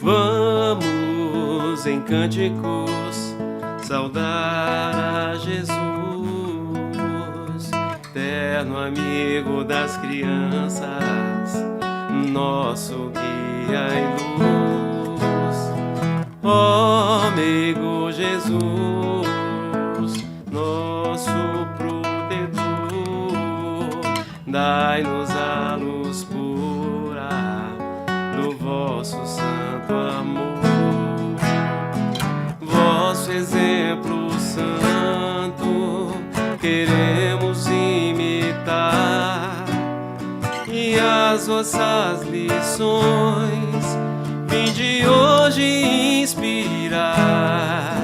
Vamos em cânticos saudar a Jesus, eterno amigo das crianças, nosso guia e luz. Ó amigo Jesus, nosso protetor, dai-nos a luz pura do vosso santo amor. Vosso exemplo santo queremos imitar, e as vossas lições vinde hoje inspirar.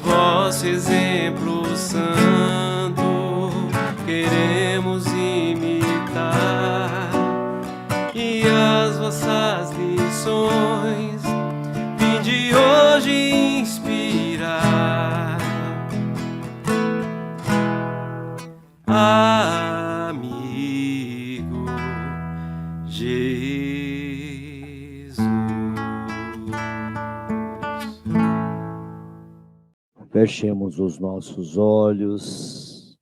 Vosso exemplo santo queremos imitar, e as vossas lições vinde hoje inspirar. Amigo Jesus. Fechemos os nossos olhos,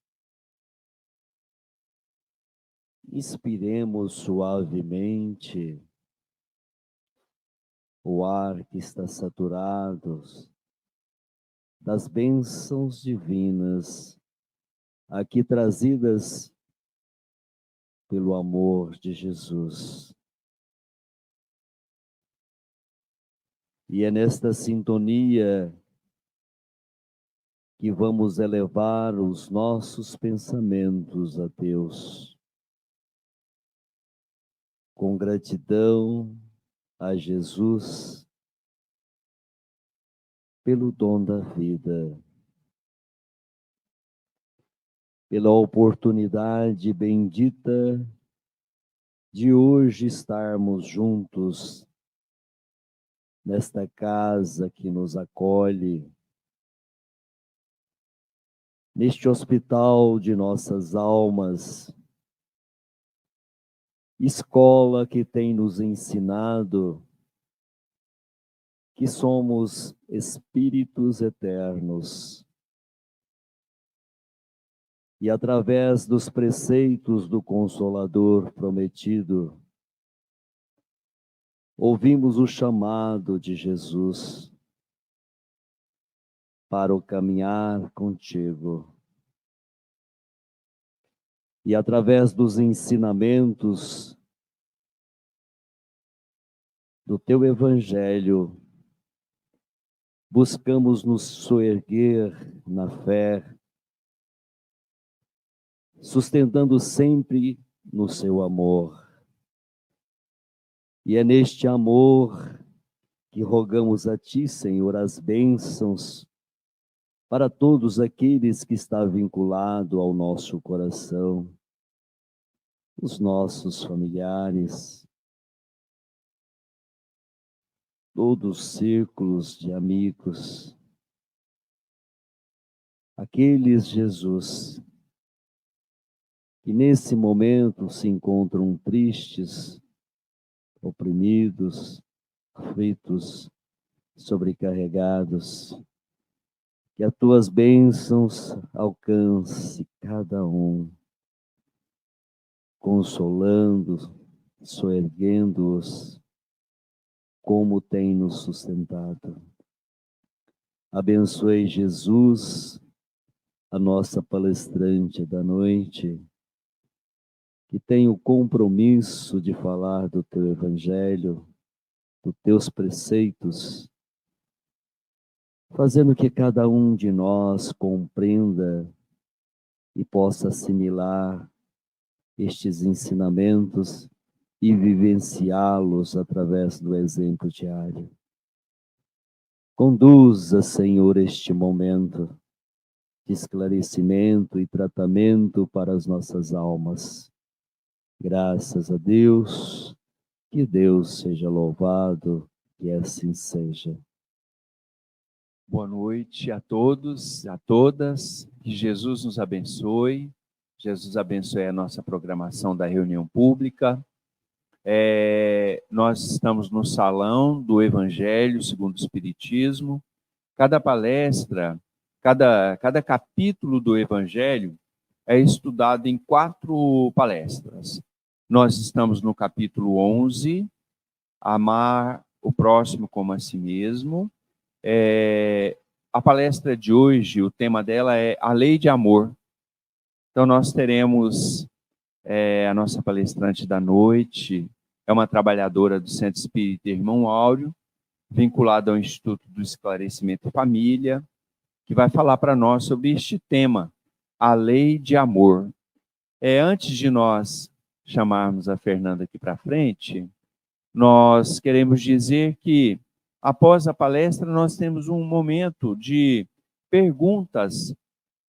inspiremos suavemente o ar que está saturado das bênçãos divinas aqui trazidas pelo amor de Jesus. E é nesta sintonia que vamos elevar os nossos pensamentos a Deus, com gratidão a Jesus pelo dom da vida, pela oportunidade bendita de hoje estarmos juntos nesta casa que nos acolhe, neste hospital de nossas almas, escola que tem nos ensinado que somos espíritos eternos. E através dos preceitos do Consolador prometido, ouvimos o chamado de Jesus para o caminhar contigo. E através dos ensinamentos do teu Evangelho, buscamos nos soerguer na fé, sustentando sempre no seu amor. E é neste amor que rogamos a ti, Senhor, as bênçãos para todos aqueles que estão vinculados ao nosso coração, os nossos familiares, todos os círculos de amigos, aqueles, Jesus, que nesse momento se encontram tristes, oprimidos, aflitos, sobrecarregados. Que as tuas bênçãos alcance cada um, consolando, soerguendo-os, como tem nos sustentado. Abençoe, Jesus, a nossa palestrante da noite, que tem o compromisso de falar do teu Evangelho, dos teus preceitos, fazendo que cada um de nós compreenda e possa assimilar estes ensinamentos e vivenciá-los através do exemplo diário. Conduza, Senhor, este momento de esclarecimento e tratamento para as nossas almas. Graças a Deus, que Deus seja louvado, que assim seja. Boa noite a todos, a todas, que Jesus nos abençoe, Jesus abençoe a nossa programação da reunião pública, Nós estamos no Salão do Evangelho segundo o Espiritismo. Cada palestra, cada capítulo do Evangelho é estudado em 4 palestras. Nós estamos no capítulo 11, Amar o próximo como a si mesmo. A palestra de hoje, o tema dela é a lei de amor. Então, nós teremos a nossa palestrante da noite, é uma trabalhadora do Centro Espírita Irmão Áureo, vinculada ao Instituto do Esclarecimento e Família, que vai falar para nós sobre este tema, a lei de amor. Antes de nós chamarmos a Fernanda aqui para frente, nós queremos dizer que, após a palestra, nós temos um momento de perguntas,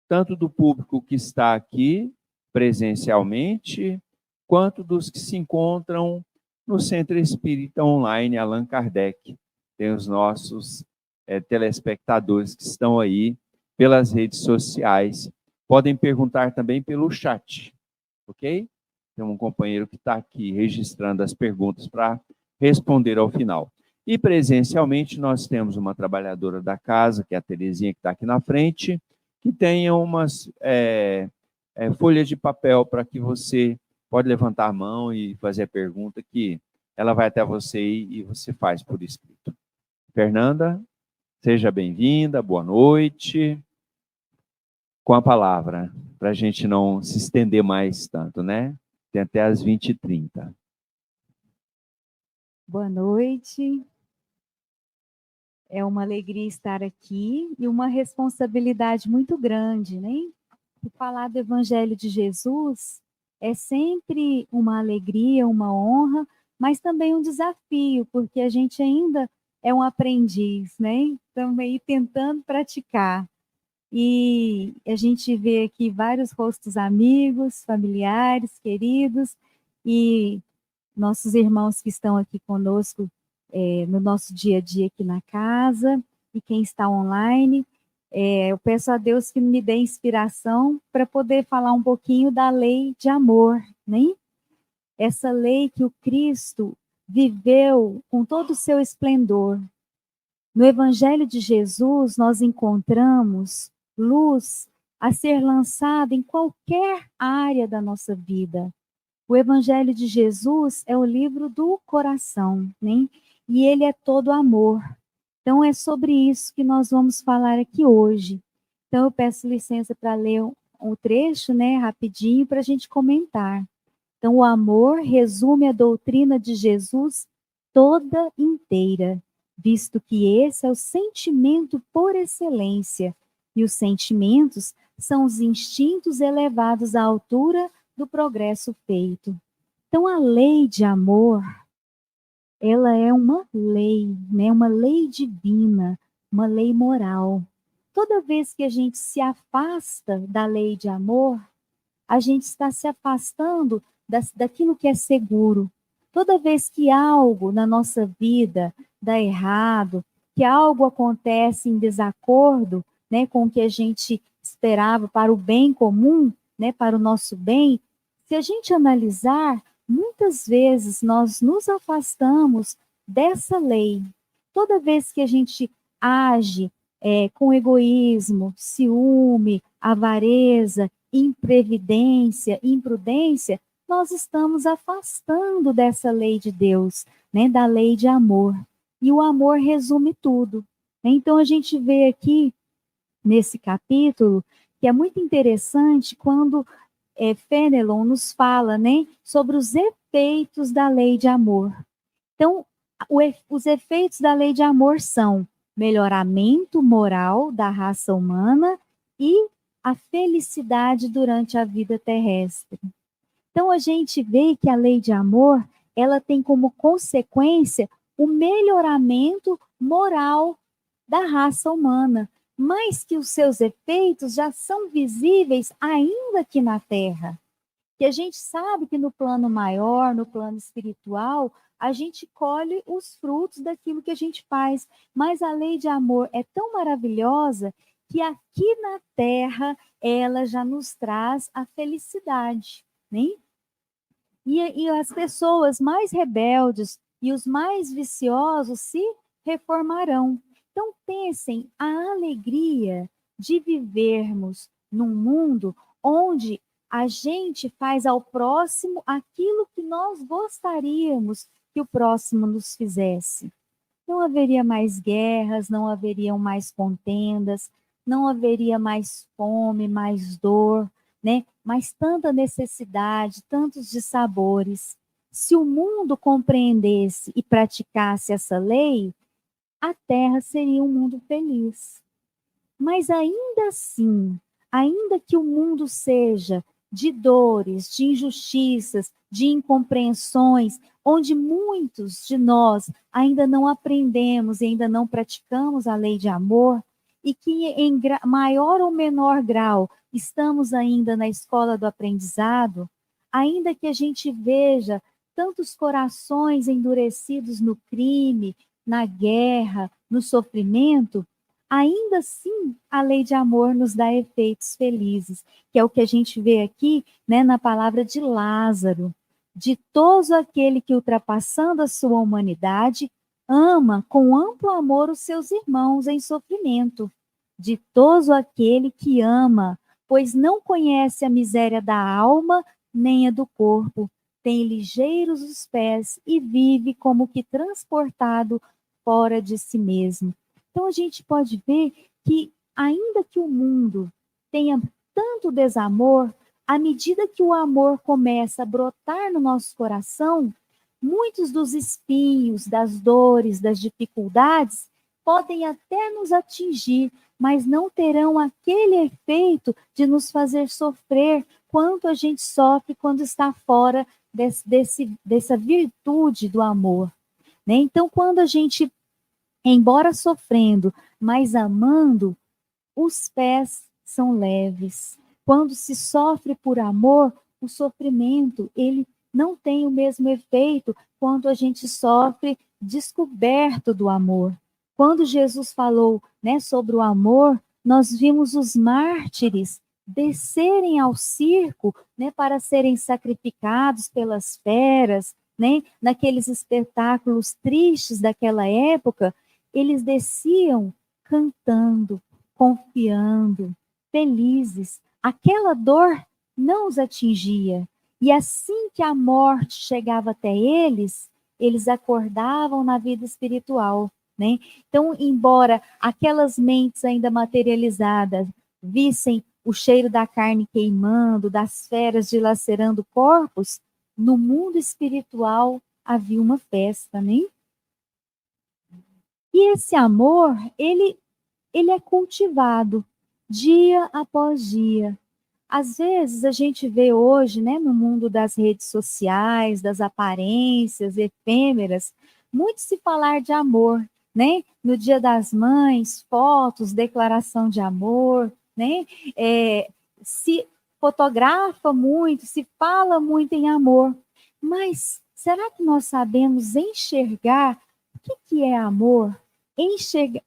tanto do público que está aqui presencialmente, quanto dos que se encontram no Centro Espírita Online Allan Kardec. Tem os nossos telespectadores que estão aí pelas redes sociais. Podem perguntar também pelo chat, ok? Tem um companheiro que está aqui registrando as perguntas para responder ao final. E presencialmente nós temos uma trabalhadora da casa, que é a Terezinha, que está aqui na frente, que tem umas folhas de papel para que você pode levantar a mão e fazer a pergunta, que ela vai até você e você faz por escrito. Fernanda, seja bem-vinda, boa noite. Com a palavra, para a gente não se estender mais tanto, né? Tem até às 20h30. Boa noite. É uma alegria estar aqui e uma responsabilidade muito grande, né? E falar do Evangelho de Jesus é sempre uma alegria, uma honra, mas também um desafio, porque a gente ainda é um aprendiz, né? Estamos aí tentando praticar. E a gente vê aqui vários rostos amigos, familiares, queridos, e nossos irmãos que estão aqui conosco no nosso dia a dia aqui na casa, e quem está online. Eu peço a Deus que me dê inspiração para poder falar um pouquinho da lei de amor, né? Essa lei que o Cristo viveu com todo o seu esplendor. No Evangelho de Jesus, nós encontramos luz a ser lançada em qualquer área da nossa vida. O Evangelho de Jesus é o livro do coração, né? E ele é todo amor. Então, é sobre isso que nós vamos falar aqui hoje. Então, eu peço licença para ler um trecho, né, rapidinho, para a gente comentar. Então, o amor resume a doutrina de Jesus toda inteira, visto que esse é o sentimento por excelência, e os sentimentos são os instintos elevados à altura do progresso feito. Então, a lei de amor, ela é uma lei, né? Uma lei divina, uma lei moral. Toda vez que a gente se afasta da lei de amor, a gente está se afastando daquilo que é seguro. Toda vez que algo na nossa vida dá errado, que algo acontece em desacordo, né, com o que a gente esperava para o bem comum, né, para o nosso bem, se a gente analisar, muitas vezes nós nos afastamos dessa lei. Toda vez que a gente age com egoísmo, ciúme, avareza, imprevidência, imprudência, nós estamos afastando dessa lei de Deus, né, da lei de amor. E o amor resume tudo. Então, a gente vê aqui, nesse capítulo, que é muito interessante quando Fenelon nos fala, né, sobre os efeitos da lei de amor. Então, os efeitos da lei de amor são melhoramento moral da raça humana e a felicidade durante a vida terrestre. Então, a gente vê que a lei de amor, ela tem como consequência o melhoramento moral da raça humana, mas que os seus efeitos já são visíveis ainda aqui na Terra. Que a gente sabe que no plano maior, no plano espiritual, a gente colhe os frutos daquilo que a gente faz. Mas a lei de amor é tão maravilhosa que aqui na Terra ela já nos traz a felicidade, né? E as pessoas mais rebeldes e os mais viciosos se reformarão. Então, pensem a alegria de vivermos num mundo onde a gente faz ao próximo aquilo que nós gostaríamos que o próximo nos fizesse. Não haveria mais guerras, não haveriam mais contendas, não haveria mais fome, mais dor, né? Mas tanta necessidade, tantos dissabores. Se o mundo compreendesse e praticasse essa lei, a Terra seria um mundo feliz. Mas ainda assim, ainda que o mundo seja de dores, de injustiças, de incompreensões, onde muitos de nós ainda não aprendemos e ainda não praticamos a lei de amor, e que em maior ou menor grau estamos ainda na escola do aprendizado, ainda que a gente veja tantos corações endurecidos no crime, na guerra, no sofrimento, ainda assim a lei de amor nos dá efeitos felizes, que é o que a gente vê aqui, né, na palavra de Lázaro. Ditoso aquele que, ultrapassando a sua humanidade, ama com amplo amor os seus irmãos em sofrimento. Ditoso aquele que ama, pois não conhece a miséria da alma nem a do corpo, tem ligeiros os pés e vive como que transportado fora de si mesmo. Então a gente pode ver que, ainda que o mundo tenha tanto desamor, à medida que o amor começa a brotar no nosso coração, muitos dos espinhos, das dores, das dificuldades podem até nos atingir, mas não terão aquele efeito de nos fazer sofrer quanto a gente sofre quando está fora dessa virtude do amor, né? Então, quando a gente, embora sofrendo, mas amando, os pés são leves. Quando se sofre por amor, o sofrimento, ele não tem o mesmo efeito quando a gente sofre descoberto do amor. Quando Jesus falou, né, sobre o amor, nós vimos os mártires descerem ao circo, né, para serem sacrificados pelas feras, né, naqueles espetáculos tristes daquela época, eles desciam cantando, confiando, felizes. Aquela dor não os atingia. E assim que a morte chegava até eles, eles acordavam na vida espiritual, né? Então, embora aquelas mentes ainda materializadas vissem o cheiro da carne queimando, das feras dilacerando corpos, no mundo espiritual havia uma festa, né? E esse amor, ele é cultivado dia após dia. Às vezes a gente vê hoje, né, no mundo das redes sociais, das aparências efêmeras, muito se falar de amor, né? No Dia das Mães, fotos, declaração de amor, né? Se fotografa muito, se fala muito em amor. Mas será que nós sabemos enxergar o que é amor?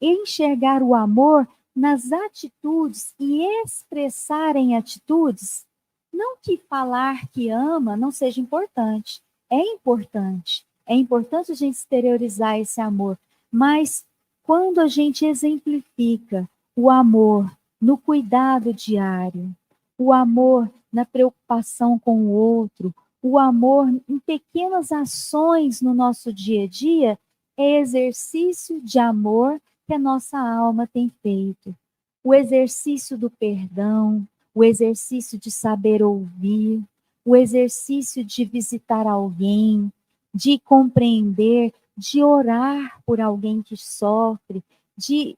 Enxergar o amor nas atitudes e expressar em atitudes? Não que falar que ama não seja importante. É importante. É importante a gente exteriorizar esse amor. Mas quando a gente exemplifica o amor no cuidado diário, o amor na preocupação com o outro, o amor em pequenas ações no nosso dia a dia, é exercício de amor que a nossa alma tem feito. O exercício do perdão, o exercício de saber ouvir, o exercício de visitar alguém, de compreender, de orar por alguém que sofre, de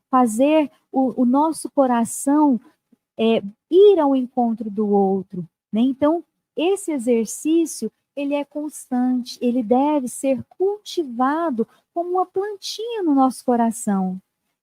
fazer o nosso coração ir ao encontro do outro, né? Então, esse exercício, ele é constante, ele deve ser cultivado como uma plantinha no nosso coração.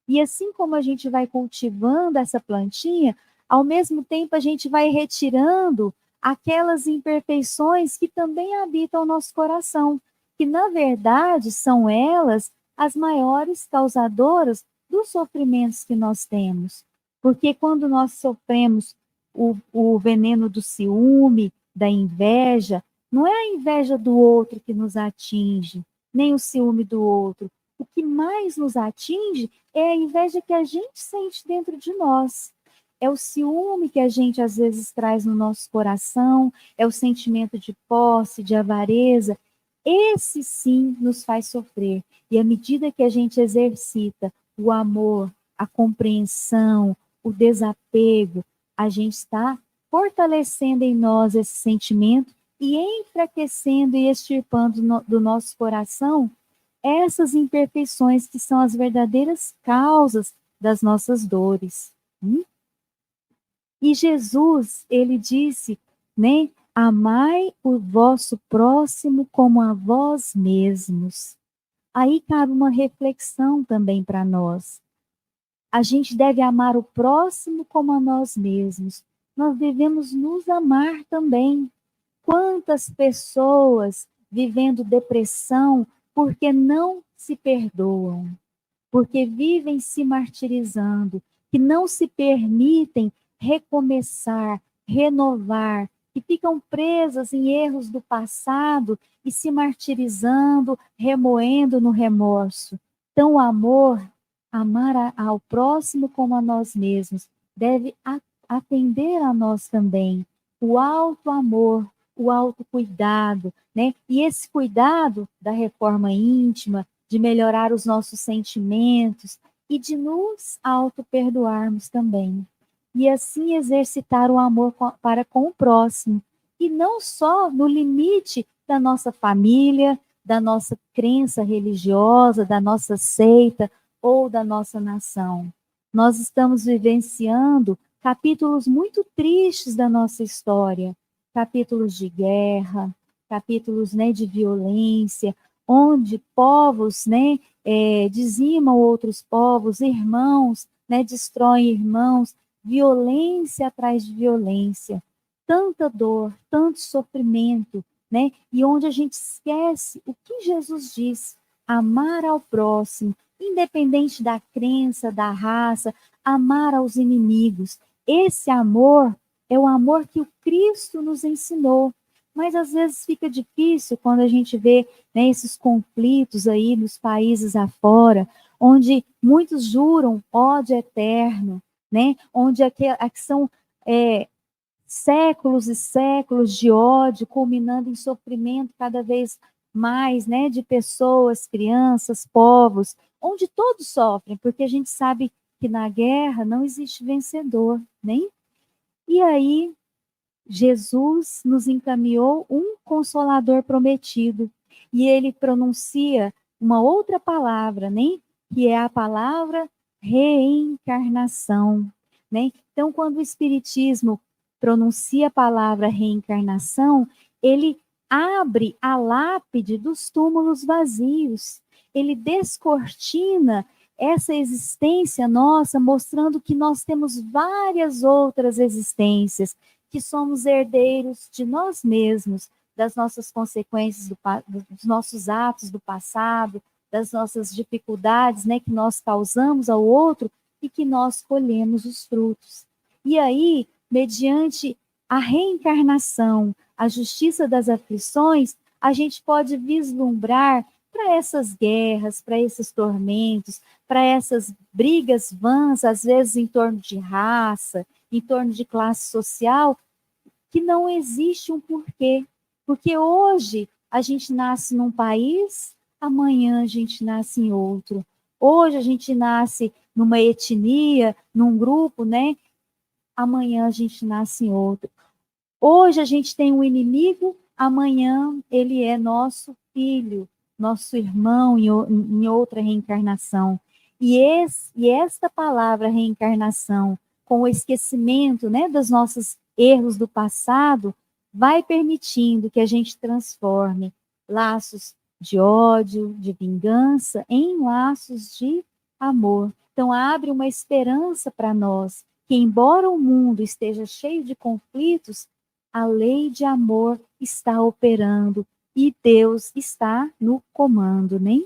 E assim como a gente vai cultivando essa plantinha, ao mesmo tempo a gente vai retirando aquelas imperfeições que também habitam o nosso coração, que na verdade são elas as maiores causadoras dos sofrimentos que nós temos. Porque quando nós sofremos o veneno do ciúme, da inveja, Não é a inveja do outro que nos atinge, nem o ciúme do outro. O que mais nos atinge é a inveja que a gente sente dentro de nós. É o ciúme que a gente às vezes traz no nosso coração, é o sentimento de posse, de avareza. Esse sim nos faz sofrer. E à medida que a gente exercita o amor, a compreensão, o desapego, a gente está fortalecendo em nós esse sentimento e enfraquecendo e extirpando do nosso coração essas imperfeições que são as verdadeiras causas das nossas dores. E Jesus, ele disse, né? Amai o vosso próximo como a vós mesmos. Aí cabe uma reflexão também para nós. A gente deve amar o próximo como a nós mesmos. Nós devemos nos amar também. Quantas pessoas vivendo depressão porque não se perdoam, porque vivem se martirizando, que não se permitem recomeçar, renovar, que ficam presas em erros do passado e se martirizando, remoendo no remorso. Então, o amor, amar ao próximo como a nós mesmos, deve atender a nós também. O alto amor, o autocuidado, né? E esse cuidado da reforma íntima, de melhorar os nossos sentimentos e de nos auto-perdoarmos também. E assim exercitar o amor para com o próximo. E não só no limite da nossa família, da nossa crença religiosa, da nossa seita ou da nossa nação. Nós estamos vivenciando capítulos muito tristes da nossa história, capítulos de guerra, capítulos, né, de violência, onde povos, né, dizimam outros povos, irmãos, né, destroem irmãos, violência atrás de violência, tanta dor, tanto sofrimento, né, e onde a gente esquece o que Jesus diz, amar ao próximo, independente da crença, da raça, amar aos inimigos. Esse amor é o amor que o Cristo nos ensinou. Mas às vezes fica difícil quando a gente vê, né, esses conflitos aí nos países afora, onde muitos juram ódio eterno, né? Onde aqui são séculos e séculos de ódio, culminando em sofrimento cada vez mais, né, de pessoas, crianças, povos, onde todos sofrem, porque a gente sabe que na guerra não existe vencedor, nem? E aí Jesus nos encaminhou um consolador prometido, e ele pronuncia uma outra palavra, né? Que é a palavra reencarnação, né? Então, quando o Espiritismo pronuncia a palavra reencarnação, ele abre a lápide dos túmulos vazios, ele descortina essa existência nossa, mostrando que nós temos várias outras existências, que somos herdeiros de nós mesmos, das nossas consequências, dos nossos atos do passado, das nossas dificuldades, né, que nós causamos ao outro e que nós colhemos os frutos. E aí, mediante a reencarnação, a justiça das aflições, a gente pode vislumbrar para essas guerras, para esses tormentos, para essas brigas vãs, às vezes em torno de raça, em torno de classe social, que não existe um porquê. Porque hoje a gente nasce num país, amanhã a gente nasce em outro. Hoje a gente nasce numa etnia, num grupo, né? Amanhã a gente nasce em outro. Hoje a gente tem um inimigo, amanhã ele é nosso filho, nosso irmão em outra reencarnação. E esta palavra reencarnação, com o esquecimento, né, dos nossos erros do passado, vai permitindo que a gente transforme laços de ódio, de vingança, em laços de amor. Então, abre uma esperança para nós, que embora o mundo esteja cheio de conflitos, a lei de amor está operando e Deus está no comando, né?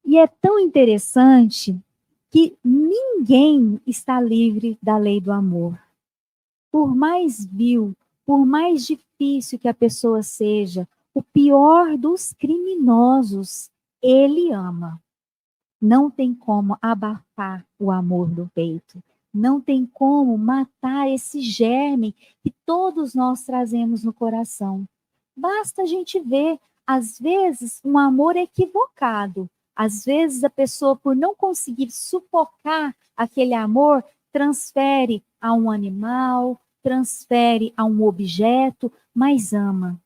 E é tão interessante que ninguém está livre da lei do amor. Por mais vil, por mais difícil que a pessoa seja, o pior dos criminosos, ele ama. Não tem como abafar o amor do peito. Não tem como matar esse germe que todos nós trazemos no coração. Basta a gente ver, às vezes, um amor equivocado. Às vezes, a pessoa, por não conseguir sufocar aquele amor, transfere a um animal, transfere a um objeto, mas ama.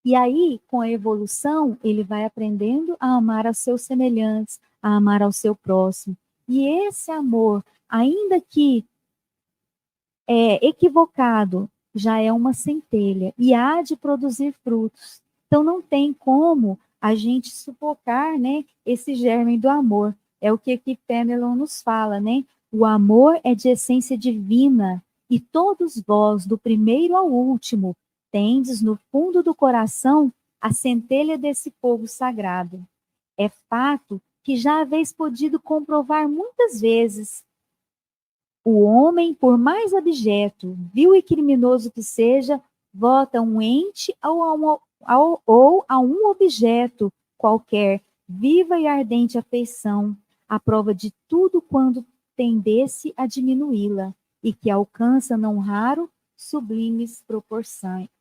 E aí, com a evolução, ele vai aprendendo a amar aos seus semelhantes, a amar ao seu próximo. E esse amor, ainda que equivocado, já é uma centelha e há de produzir frutos. Então, não tem como a gente sufocar, né, esse germe do amor. É o que aqui Fenelon nos fala, né? O amor é de essência divina e todos vós, do primeiro ao último, tendes no fundo do coração a centelha desse fogo sagrado. É fato que já haveis podido comprovar muitas vezes. O homem, por mais abjeto, vil e criminoso que seja, vota um ente ou a um objeto qualquer, viva e ardente afeição, à prova de tudo quando tendesse a diminuí-la, e que alcança, não raro, sublimes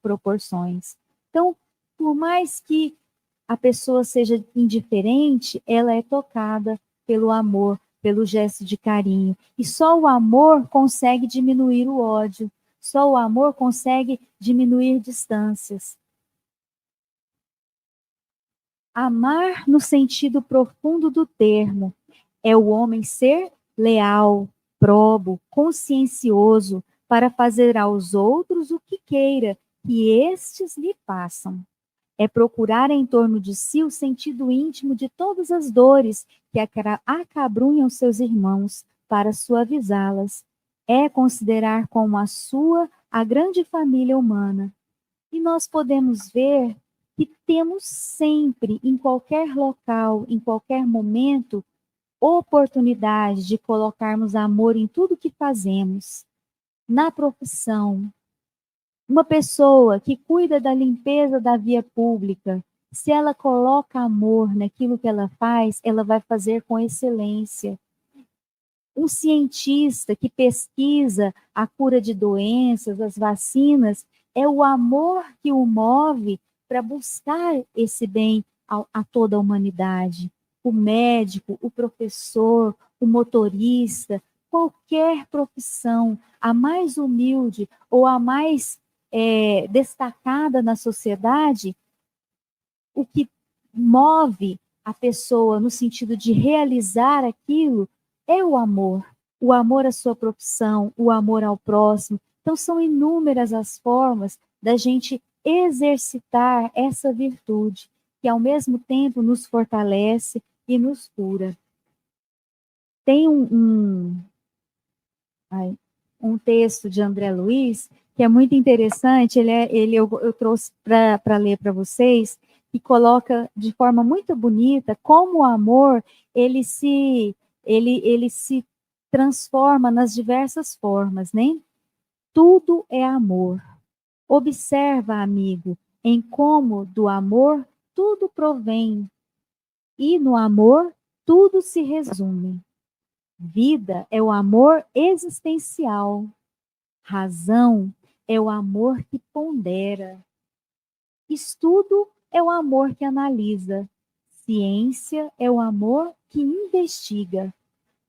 proporções. Então, por mais que a pessoa seja indiferente, ela é tocada pelo amor, pelo gesto de carinho. E só o amor consegue diminuir o ódio. Só o amor consegue diminuir distâncias. Amar no sentido profundo do termo é o homem ser leal, probo, consciencioso para fazer aos outros o que queira que estes lhe façam. É procurar em torno de si o sentido íntimo de todas as dores que acabrunham seus irmãos, para suavizá-las. É considerar como a sua a grande família humana. E nós podemos ver que temos sempre, em qualquer local, em qualquer momento, oportunidade de colocarmos amor em tudo que fazemos. Na profissão, uma pessoa que cuida da limpeza da via pública, se ela coloca amor naquilo que ela faz, ela vai fazer com excelência. Um cientista que pesquisa a cura de doenças, as vacinas, é o amor que o move para buscar esse bem a toda a humanidade. O médico, o professor, o motorista, qualquer profissão, a mais humilde ou a mais destacada na sociedade, o que move a pessoa no sentido de realizar aquilo é o amor à sua profissão, o amor ao próximo. Então, são inúmeras as formas da gente exercitar essa virtude, que ao mesmo tempo nos fortalece e nos cura. Tem um texto de André Luiz que é muito interessante, eu trouxe para ler para vocês, que coloca de forma muito bonita como o amor ele se transforma nas diversas formas, né? Tudo é amor. Observa, amigo, em como do amor tudo provém, e no amor tudo se resume. Vida é o amor existencial. Razão é o amor que pondera. Estudo é o amor que analisa. Ciência é o amor que investiga.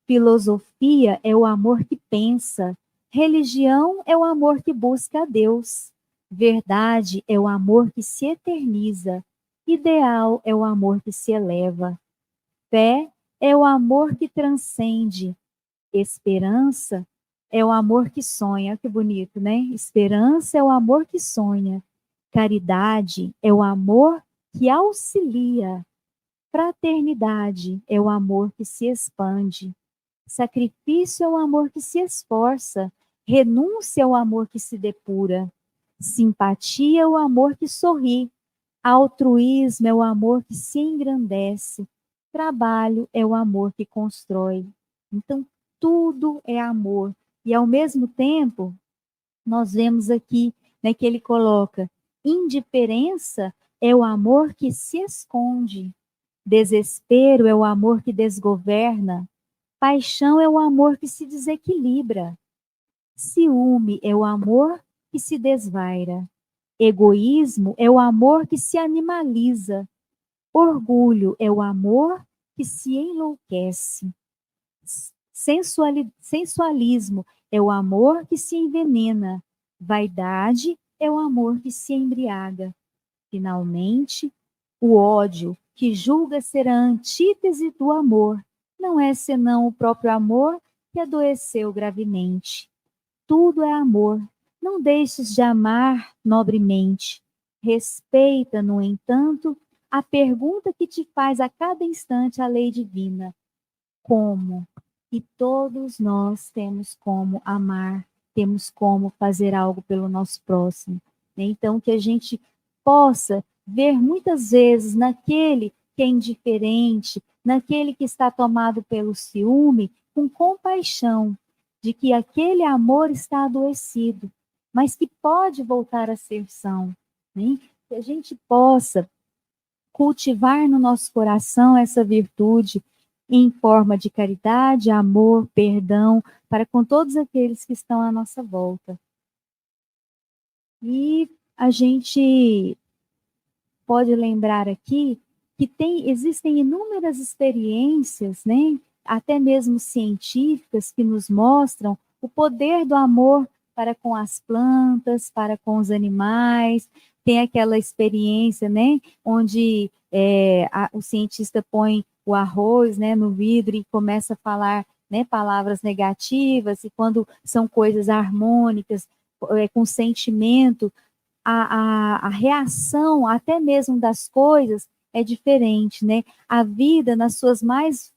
Filosofia é o amor que pensa. Religião é o amor que busca a Deus. Verdade é o amor que se eterniza. Ideal é o amor que se eleva. Fé é o amor que transcende. Esperança é o amor que sonha. Que bonito, né? Esperança é o amor que sonha. Caridade é o amor que auxilia. Fraternidade é o amor que se expande. Sacrifício é o amor que se esforça. Renúncia é o amor que se depura. Simpatia é o amor que sorri. Altruísmo é o amor que se engrandece. Trabalho é o amor que constrói. Então, tudo é amor. E, ao mesmo tempo, nós vemos aqui, né, que ele coloca: indiferença é o amor que se esconde, desespero é o amor que desgoverna, paixão é o amor que se desequilibra, ciúme é o amor que se desvaira, egoísmo é o amor que se animaliza, orgulho é o amor que se enlouquece, sensualismo é o amor que se envenena, vaidade é o amor que se embriaga. Finalmente, o ódio, que julga ser a antítese do amor, não é senão o próprio amor que adoeceu gravemente. Tudo é amor. Não deixes de amar nobremente. Respeita, no entanto, a pergunta que te faz a cada instante a lei divina: como? E todos nós temos como amar, temos como fazer algo pelo nosso próximo. Então, que a gente possa ver muitas vezes naquele que é indiferente, naquele que está tomado pelo ciúme, com compaixão, de que aquele amor está adoecido, mas que pode voltar a ser são. Né? Que a gente possa cultivar no nosso coração essa virtude em forma de caridade, amor, perdão, para com todos aqueles que estão à nossa volta. E a gente pode lembrar aqui que existem inúmeras experiências, né, até mesmo científicas, que nos mostram o poder do amor para com as plantas, para com os animais. Tem aquela experiência, né, onde o cientista põe o arroz, né, no vidro e começa a falar, né, palavras negativas, e quando são coisas harmônicas, com sentimento, a reação até mesmo das coisas é diferente, né? A vida, nas suas mais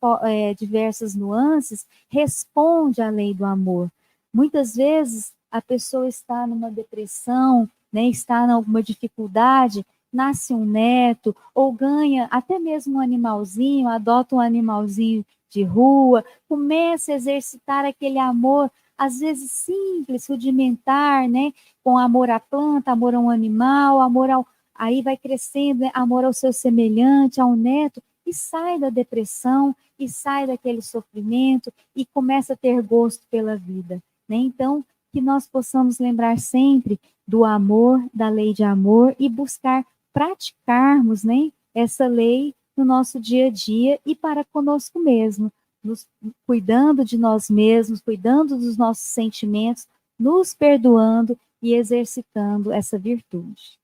diversas nuances, responde à lei do amor. Muitas vezes a pessoa está numa depressão, né, está em alguma dificuldade, nasce um neto, ou ganha até mesmo um animalzinho, adota um animalzinho de rua, começa a exercitar aquele amor, às vezes simples, rudimentar, né, com amor à planta, amor a um animal, aí vai crescendo, né, amor ao seu semelhante, ao neto, e sai da depressão, e sai daquele sofrimento, e começa a ter gosto pela vida, né? Então, que nós possamos lembrar sempre do amor, da lei de amor, e buscar praticarmos, né, essa lei no nosso dia a dia e para conosco mesmo, cuidando de nós mesmos, cuidando dos nossos sentimentos, nos perdoando e exercitando essa virtude.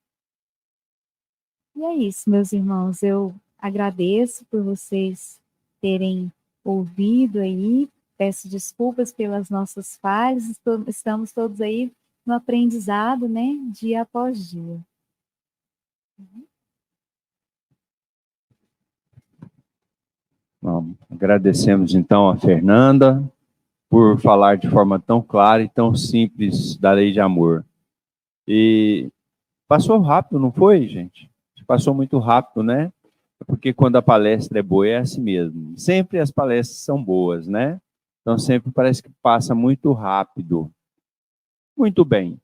E é isso, meus irmãos, eu agradeço por vocês terem ouvido aí, peço desculpas pelas nossas falhas, estamos todos aí no aprendizado, né, dia após dia. Bom, agradecemos então a Fernanda por falar de forma tão clara e tão simples da lei de amor. E passou rápido, não foi, gente? Passou muito rápido, né? Porque quando a palestra é boa, é assim mesmo. Sempre as palestras são boas, né? Então sempre parece que passa muito rápido. Muito bem.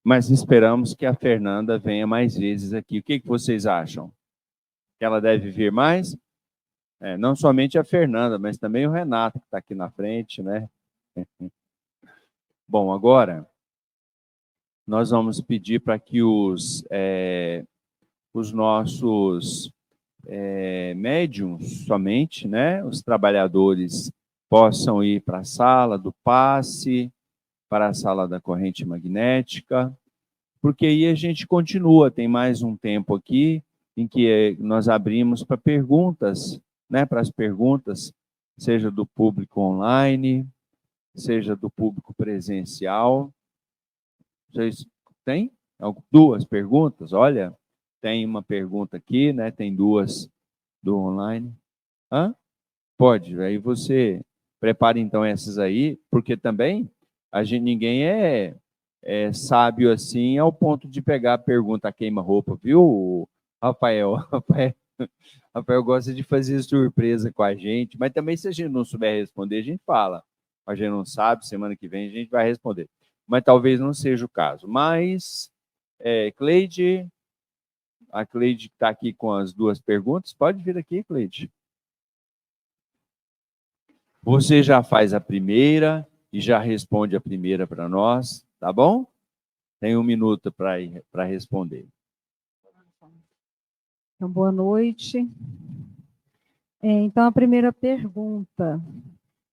Mas esperamos que a Fernanda venha mais vezes aqui. O que vocês acham? Que ela deve vir mais? Não somente a Fernanda, mas também o Renato, que está aqui na frente, né? Bom, agora nós vamos pedir para que os nossos médiums somente, né? Os trabalhadores possam ir para a sala do passe, para a sala da corrente magnética, porque aí a gente continua, tem mais um tempo aqui em que nós abrimos para perguntas, né? Para as perguntas, seja do público online, seja do público presencial. Vocês têm duas perguntas? Olha, tem uma pergunta aqui, né? Tem duas do online. Pode, aí você prepara então essas aí, porque também ninguém é sábio assim ao ponto de pegar a pergunta queima-roupa, viu, Rafael? Rafael gosta de fazer surpresa com a gente, mas também se a gente não souber responder, a gente fala. a gente não sabe, semana que vem a gente vai responder. Mas talvez não seja o caso. Mas, Cleide, a Cleide está aqui com as duas perguntas. Pode vir aqui, Cleide. Você já faz a primeira e já responde a primeira para nós, tá bom? Tem 1 minuto para responder. Então, boa noite. Então, a primeira pergunta.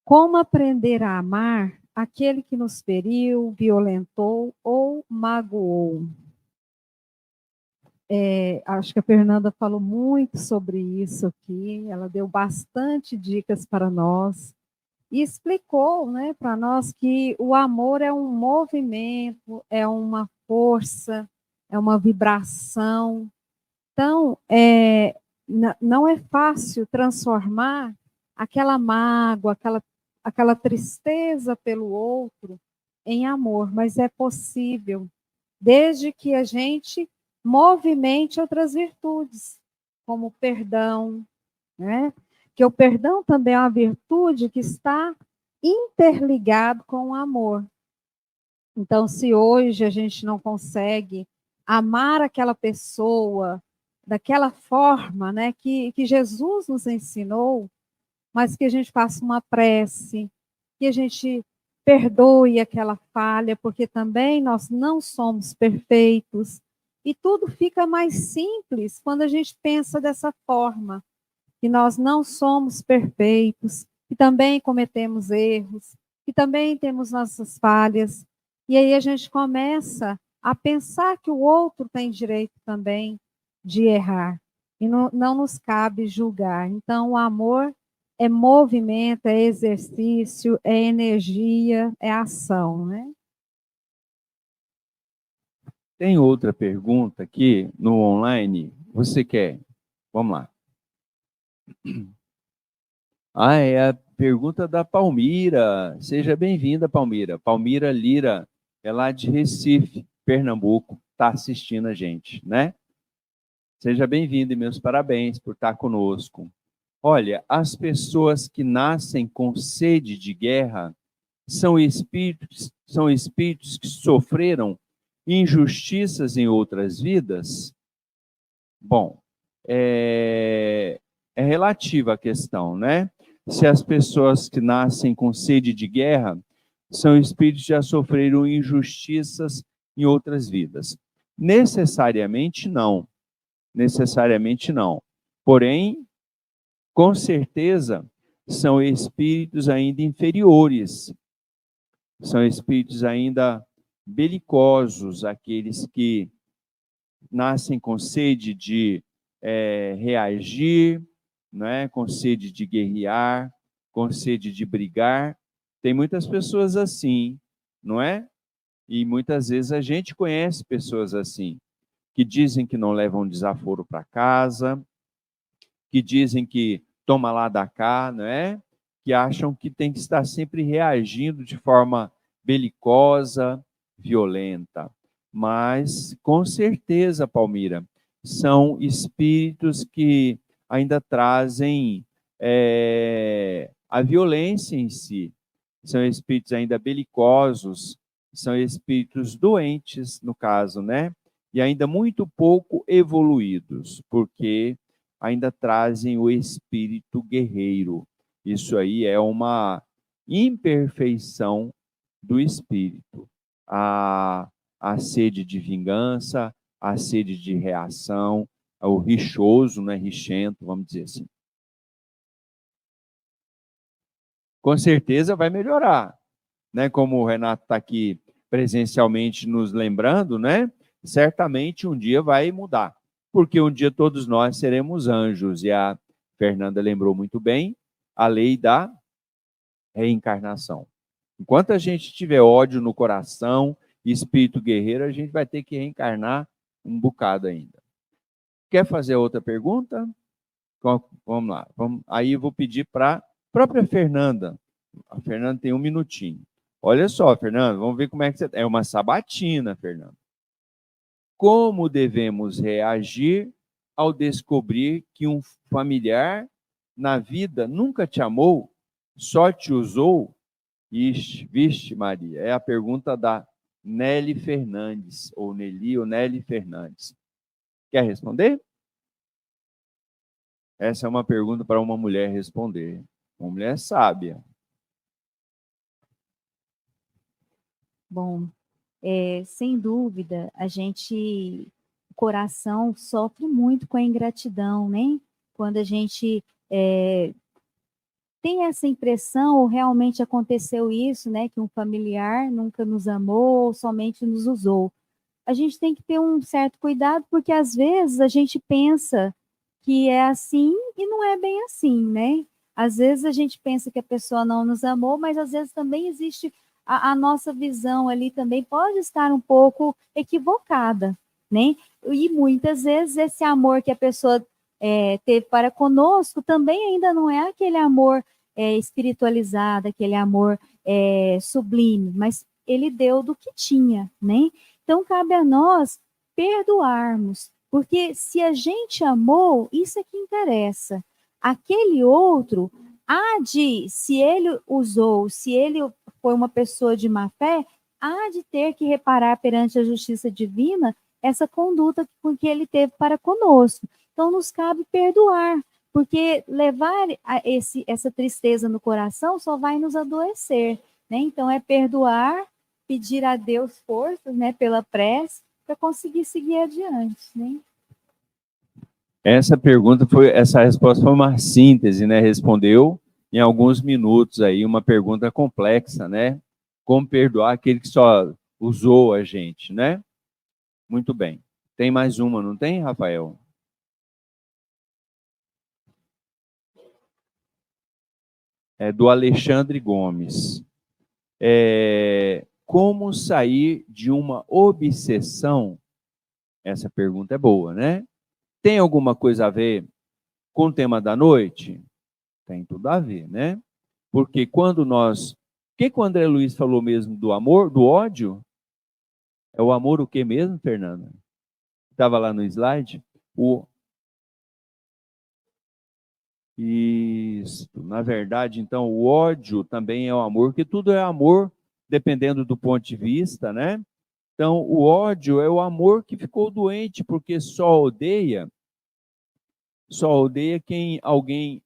Como aprender a amar aquele que nos feriu, violentou ou magoou? Acho que a Fernanda falou muito sobre isso aqui, ela deu bastante dicas para nós e explicou, né, para nós que o amor é um movimento, é uma força, é uma vibração. Então, não é fácil transformar aquela mágoa, aquela tristeza pelo outro em amor, mas é possível, desde que a gente movimente outras virtudes, como o perdão, né? Que o perdão também é uma virtude que está interligado com o amor. Então, se hoje a gente não consegue amar aquela pessoa daquela forma, né, que Jesus nos ensinou, mas que a gente faça uma prece, que a gente perdoe aquela falha, porque também nós não somos perfeitos. E tudo fica mais simples quando a gente pensa dessa forma, que nós não somos perfeitos, que também cometemos erros, que também temos nossas falhas. E aí a gente começa a pensar que o outro tem direito também de errar. E não nos cabe julgar. Então, o amor é movimento, é exercício, é energia, é ação, né? Tem outra pergunta aqui no online. Você quer? Vamos lá. É a pergunta da Palmira. Seja bem-vinda, Palmira. Palmira Lira é lá de Recife, Pernambuco. Está assistindo a gente, né? Seja bem-vinda e meus parabéns por estar conosco. Olha, as pessoas que nascem com sede de guerra são espíritos que sofreram injustiças em outras vidas? Bom, é relativa a questão, né? Se as pessoas que nascem com sede de guerra são espíritos que já sofreram injustiças em outras vidas. Necessariamente não. Necessariamente não. Porém, com certeza, são espíritos ainda inferiores. São espíritos ainda belicosos, aqueles que nascem com sede de reagir, né? Com sede de guerrear, com sede de brigar. Tem muitas pessoas assim, não é? E muitas vezes a gente conhece pessoas assim, que dizem que não levam desaforo para casa, que dizem que toma lá da cá, não é? Que acham que tem que estar sempre reagindo de forma belicosa, violenta. Mas, com certeza, Palmira, são espíritos que ainda trazem a violência em si. São espíritos ainda belicosos, são espíritos doentes, no caso, né? E ainda muito pouco evoluídos, porque ainda trazem o espírito guerreiro. Isso aí é uma imperfeição do espírito. A sede de vingança, a sede de reação, o rixoso, né, rixento, vamos dizer assim. Com certeza vai melhorar, né? Como o Renato está aqui presencialmente nos lembrando, né? Certamente um dia vai mudar, porque um dia todos nós seremos anjos, e a Fernanda lembrou muito bem a lei da reencarnação. Enquanto a gente tiver ódio no coração, espírito guerreiro, a gente vai ter que reencarnar um bocado ainda. Quer fazer outra pergunta? Vamos lá. Aí eu vou pedir para a própria Fernanda. A Fernanda tem 1 minutinho. Olha só, Fernanda, vamos ver como é que você... É uma sabatina, Fernanda. Como devemos reagir ao descobrir que um familiar na vida nunca te amou, só te usou Ixi, vixe, Maria. É a pergunta da Nelly Fernandes, ou Nelly Fernandes. Quer responder? Essa é uma pergunta para uma mulher responder. Uma mulher sábia. Bom, sem dúvida, o coração sofre muito com a ingratidão, né? Quando a gente tem essa impressão, ou realmente aconteceu isso, né? Que um familiar nunca nos amou, ou somente nos usou. A gente tem que ter um certo cuidado, porque às vezes a gente pensa que é assim e não é bem assim, né? Às vezes a gente pensa que a pessoa não nos amou, mas às vezes também existe a nossa visão ali também pode estar um pouco equivocada, né? E muitas vezes esse amor que a pessoa teve para conosco também ainda não é aquele amor espiritualizado, aquele amor sublime, mas ele deu do que tinha, né? Então cabe a nós perdoarmos, porque se a gente amou, isso é que interessa. Aquele outro, se ele usou, se ele foi uma pessoa de má fé, há de ter que reparar perante a justiça divina essa conduta que ele teve para conosco. Então, nos cabe perdoar, porque levar essa tristeza no coração só vai nos adoecer, né? Então, é perdoar, pedir a Deus forças, né, pela prece, para conseguir seguir adiante, né? Essa resposta foi uma síntese, né? Respondeu em alguns minutos aí uma pergunta complexa, né? Como perdoar aquele que só usou a gente, né? Muito bem. Tem mais uma, não tem, Rafael? É do Alexandre Gomes. Como sair de uma obsessão? Essa pergunta é boa, né? Tem alguma coisa a ver com o tema da noite? Tem tudo a ver, né? Porque quando nós... O que o André Luiz falou mesmo do amor, do ódio? É o amor o que mesmo, Fernanda? Estava lá no slide? Isso. Na verdade, então, o ódio também é o amor, que tudo é amor, dependendo do ponto de vista, né? Então, o ódio é o amor que ficou doente, porque só odeia alguém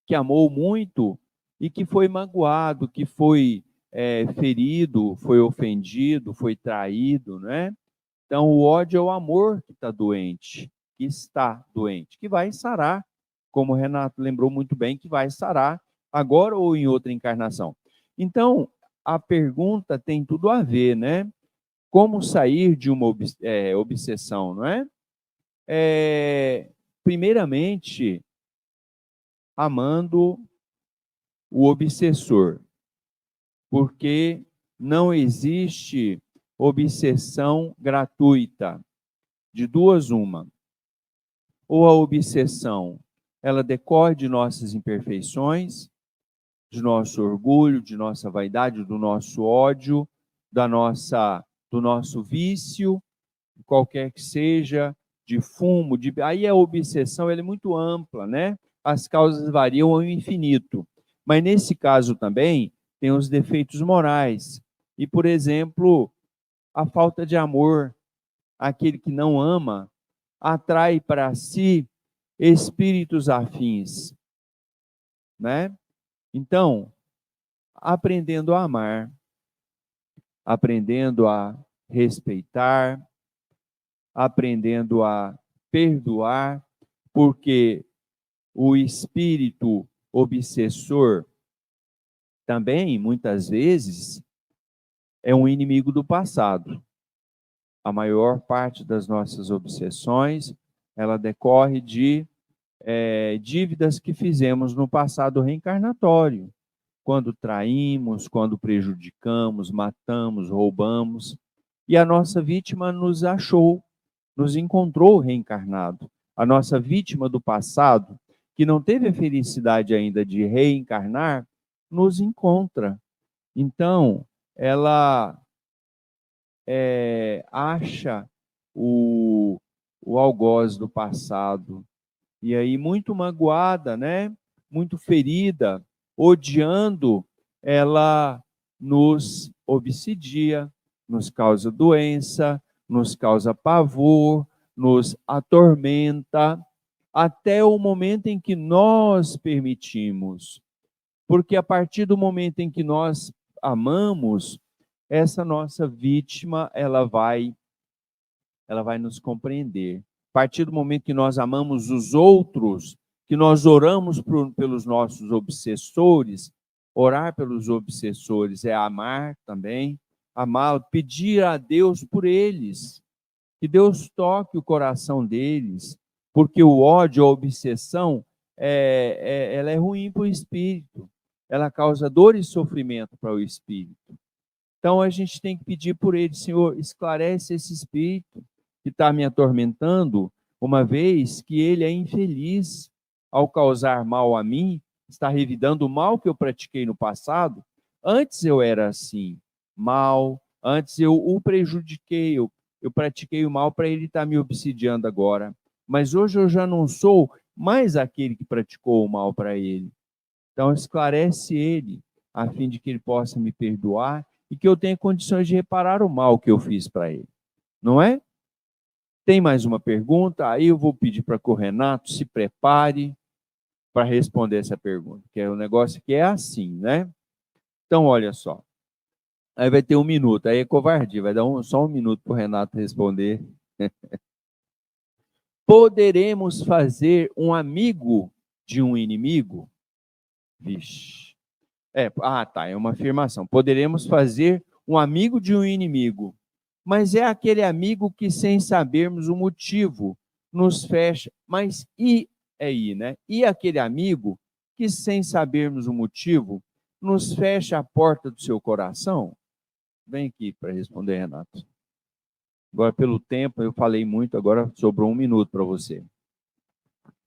que amou muito e que foi magoado, que foi ferido, foi ofendido, foi traído, né? Então, o ódio é o amor que está doente, que vai sarar, como o Renato lembrou muito bem, que vai sarar agora ou em outra encarnação. Então, a pergunta tem tudo a ver, né? Como sair de uma obsessão, não é? Primeiramente, amando o obsessor, porque não existe obsessão gratuita. De duas, uma. Ou a obsessão, ela decorre de nossas imperfeições, de nosso orgulho, de nossa vaidade, do nosso ódio, do nosso vício, qualquer que seja, de fumo, aí a obsessão ela é muito ampla, né? As causas variam ao infinito. Mas nesse caso também tem os defeitos morais. E, por exemplo, a falta de amor, aquele que não ama, atrai para si espíritos afins, né? Então, aprendendo a amar, aprendendo a respeitar, aprendendo a perdoar, porque o espírito obsessor também, muitas vezes, é um inimigo do passado. A maior parte das nossas obsessões, ela decorre de dívidas que fizemos no passado reencarnatório, quando traímos, quando prejudicamos, matamos, roubamos, e a nossa vítima nos achou, nos encontrou reencarnado. A nossa vítima do passado, que não teve a felicidade ainda de reencarnar, nos encontra. Então, ela acha o algoz do passado, e aí muito magoada, né? Muito ferida, odiando, ela nos obsidia, nos causa doença, nos causa pavor, nos atormenta, até o momento em que nós permitimos. Porque a partir do momento em que nós amamos, essa nossa vítima, ela vai nos compreender. A partir do momento que nós amamos os outros, que nós oramos pelos nossos obsessores, orar pelos obsessores é amar também, amá-lo, pedir a Deus por eles, que Deus toque o coração deles, porque o ódio, a obsessão, ela é ruim para o espírito, ela causa dor e sofrimento para o espírito. Então a gente tem que pedir por ele, Senhor, esclarece esse espírito que está me atormentando, uma vez que ele é infeliz ao causar mal a mim, está revidando o mal que eu pratiquei no passado. Antes eu era assim, mal, antes eu o prejudiquei, eu pratiquei o mal para ele estar me obsidiando agora. Mas hoje eu já não sou mais aquele que praticou o mal para ele. Então esclarece ele, a fim de que ele possa me perdoar e que eu tenha condições de reparar o mal que eu fiz para ele. Não é? Tem mais uma pergunta? Aí eu vou pedir para que o Renato se prepare para responder essa pergunta, que é um negócio que é assim, né? Então, olha só. Aí vai ter 1 minuto, aí é covardia, vai dar só 1 minuto para o Renato responder. Poderemos fazer um amigo de um inimigo? Vixe. É uma afirmação. Poderemos fazer um amigo de um inimigo, mas é aquele amigo que, sem sabermos o motivo, nos fecha. Mas né? E aquele amigo que, sem sabermos o motivo, nos fecha a porta do seu coração? Vem aqui para responder, Renato. Agora, pelo tempo, eu falei muito, agora sobrou 1 minuto para você.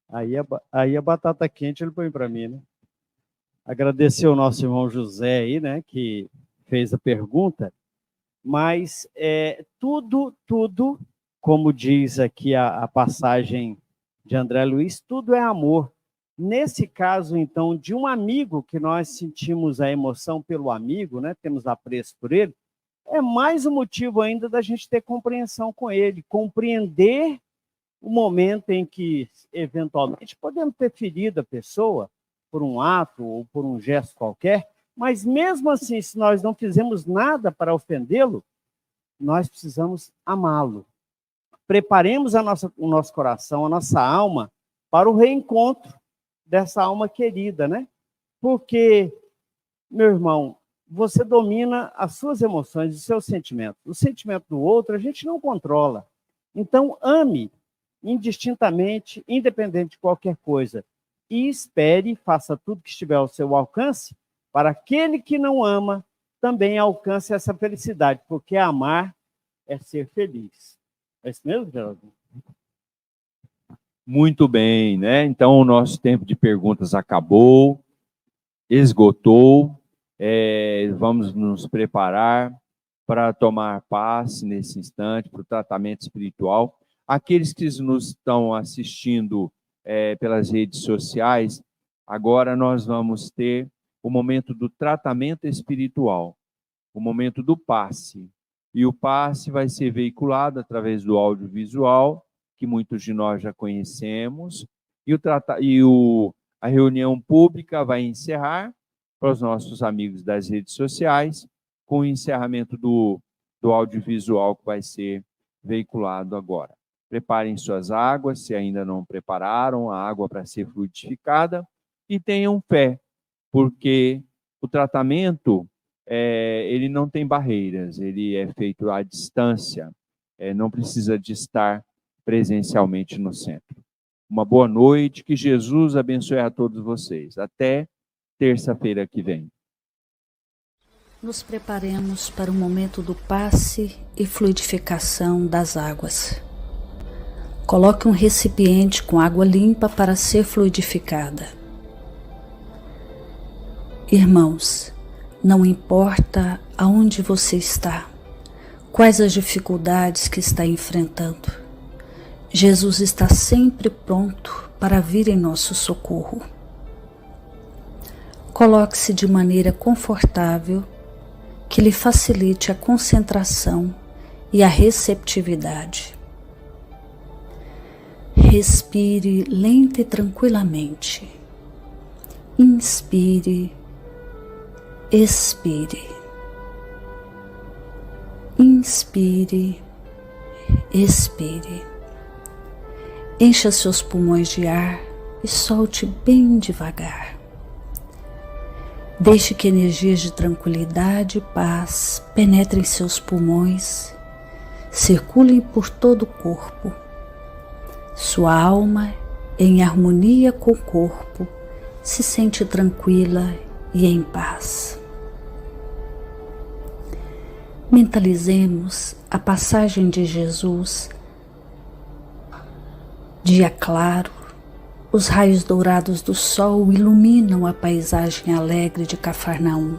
Aí a batata quente ele põe para mim, né? Agradecer ao nosso irmão José aí, né, que fez a pergunta, mas tudo, como diz aqui a passagem de André Luiz, tudo é amor. Nesse caso, então, de um amigo que nós sentimos a emoção pelo amigo, né, temos apreço por ele, é mais um motivo ainda da gente ter compreensão com ele, compreender o momento em que, eventualmente, podemos ter ferido a pessoa por um ato ou por um gesto qualquer, mas mesmo assim, se nós não fizemos nada para ofendê-lo, nós precisamos amá-lo. Preparemos o nosso coração, a nossa alma, para o reencontro dessa alma querida, né? Porque, meu irmão, você domina as suas emoções, os seus sentimentos. O sentimento do outro a gente não controla. Então, ame indistintamente, independente de qualquer coisa. E espere, faça tudo que estiver ao seu alcance, para aquele que não ama também alcance essa felicidade, porque amar é ser feliz. É isso mesmo, Geraldo? Muito bem, né? Então, o nosso tempo de perguntas acabou, esgotou. Vamos nos preparar para tomar passe nesse instante, para o tratamento espiritual. Aqueles que nos estão assistindo pelas redes sociais, agora nós vamos ter o momento do tratamento espiritual, o momento do passe. E o passe vai ser veiculado através do audiovisual, que muitos de nós já conhecemos, a reunião pública vai encerrar para os nossos amigos das redes sociais, com o encerramento do audiovisual que vai ser veiculado agora. Preparem suas águas, se ainda não prepararam, a água para ser fluidificada, e tenham fé, porque o tratamento, ele não tem barreiras, ele é feito à distância, não precisa de estar presencialmente no centro. Uma boa noite, que Jesus abençoe a todos vocês. Até terça-feira que vem. Nos preparemos para o momento do passe e fluidificação das águas. Coloque um recipiente com água limpa para ser fluidificada. Irmãos, não importa aonde você está, quais as dificuldades que está enfrentando, Jesus está sempre pronto para vir em nosso socorro. Coloque-se de maneira confortável que lhe facilite a concentração e a receptividade. Respire lenta e tranquilamente. Inspire, expire. Inspire, expire. Encha seus pulmões de ar e solte bem devagar. Deixe que energias de tranquilidade e paz penetrem seus pulmões, circulem por todo o corpo. Sua alma, em harmonia com o corpo, se sente tranquila e em paz. Mentalizemos a passagem de Jesus. Dia claro, os raios dourados do sol iluminam a paisagem alegre de Cafarnaum.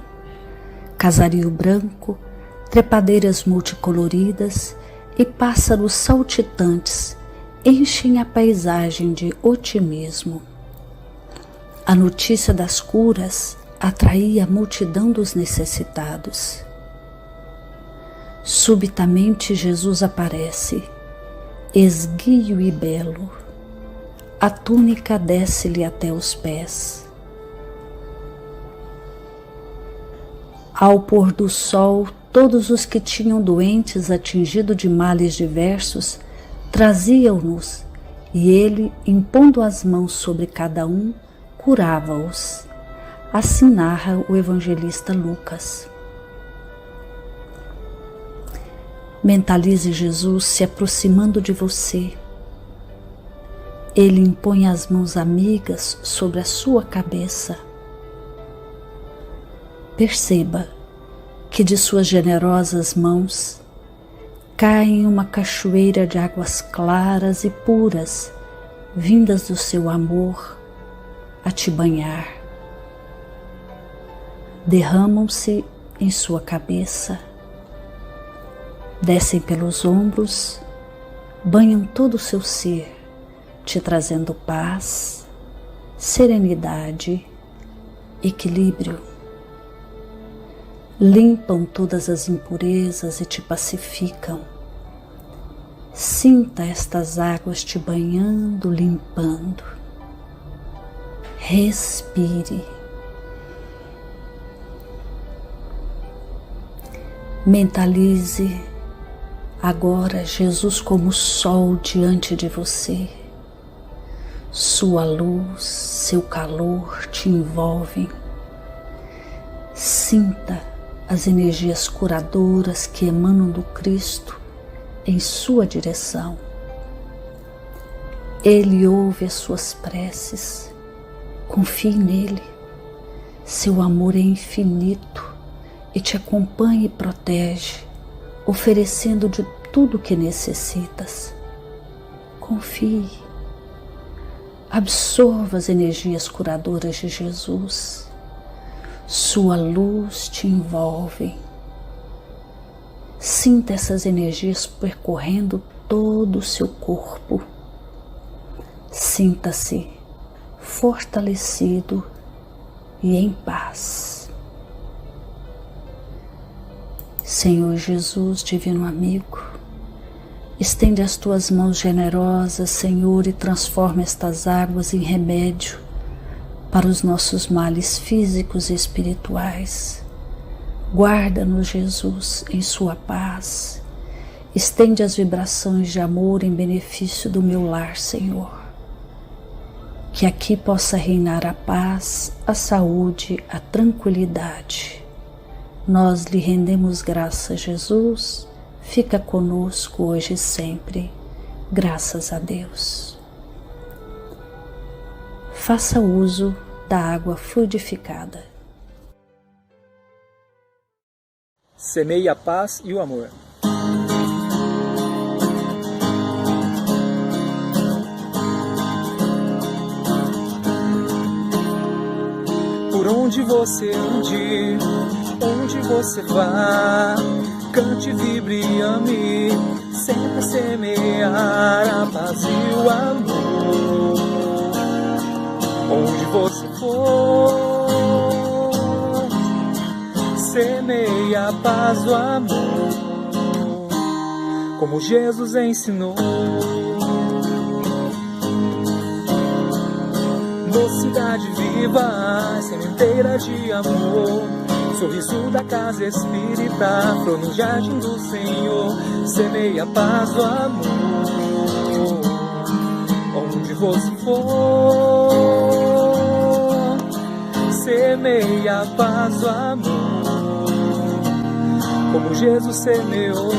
Casario branco, trepadeiras multicoloridas e pássaros saltitantes enchem a paisagem de otimismo. A notícia das curas atraía a multidão dos necessitados. Subitamente Jesus aparece, esguio e belo. A túnica desce-lhe até os pés. Ao pôr do sol, todos os que tinham doentes atingidos de males diversos traziam-nos, e ele, impondo as mãos sobre cada um, curava-os. Assim narra o evangelista Lucas. Mentalize Jesus se aproximando de você. Ele impõe as mãos amigas sobre a sua cabeça. Perceba que de suas generosas mãos cai uma cachoeira de águas claras e puras, vindas do seu amor, a te banhar. Derramam-se em sua cabeça, descem pelos ombros, banham todo o seu ser, te trazendo paz, serenidade, equilíbrio. Limpam todas as impurezas e te pacificam. Sinta estas águas te banhando, limpando. Respire. Mentalize agora Jesus como sol diante de você. Sua luz, seu calor te envolvem. Sinta as energias curadoras que emanam do Cristo em sua direção. Ele ouve as suas preces. Confie nele. Seu amor é infinito e te acompanha e protege, oferecendo de tudo o que necessitas. Confie. Absorva as energias curadoras de Jesus. Sua luz te envolve. Sinta essas energias percorrendo todo o seu corpo. Sinta-se fortalecido e em paz. Senhor Jesus, divino amigo, estende as tuas mãos generosas, Senhor, e transforma estas águas em remédio para os nossos males físicos e espirituais. Guarda-nos, Jesus, em sua paz. Estende as vibrações de amor em benefício do meu lar, Senhor. Que aqui possa reinar a paz, a saúde, a tranquilidade. Nós lhe rendemos graças, Jesus. Fica conosco hoje e sempre. Graças a Deus. Faça uso da água fluidificada. Semeie a paz e o amor. Por onde você ande, onde você vá, cante, vibre e ame, sempre semear a paz e o amor. Onde você for, semeie a a paz, o amor, como Jesus ensinou. Mocidade viva, sementeira de amor, sorriso da casa espírita, flor no jardim do Senhor, semeia a paz, o amor, onde você for, semeia a paz, o amor, como Jesus semeou.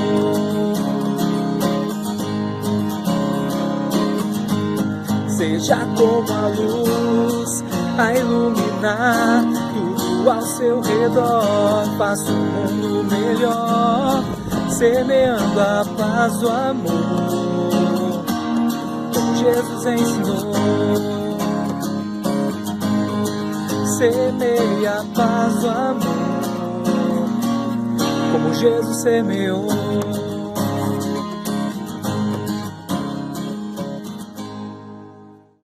Seja como a luz a iluminar tudo ao seu redor, faça um mundo melhor, semeando a paz, o amor, como Jesus ensinou. Semeia a paz, o amor, como Jesus semeou.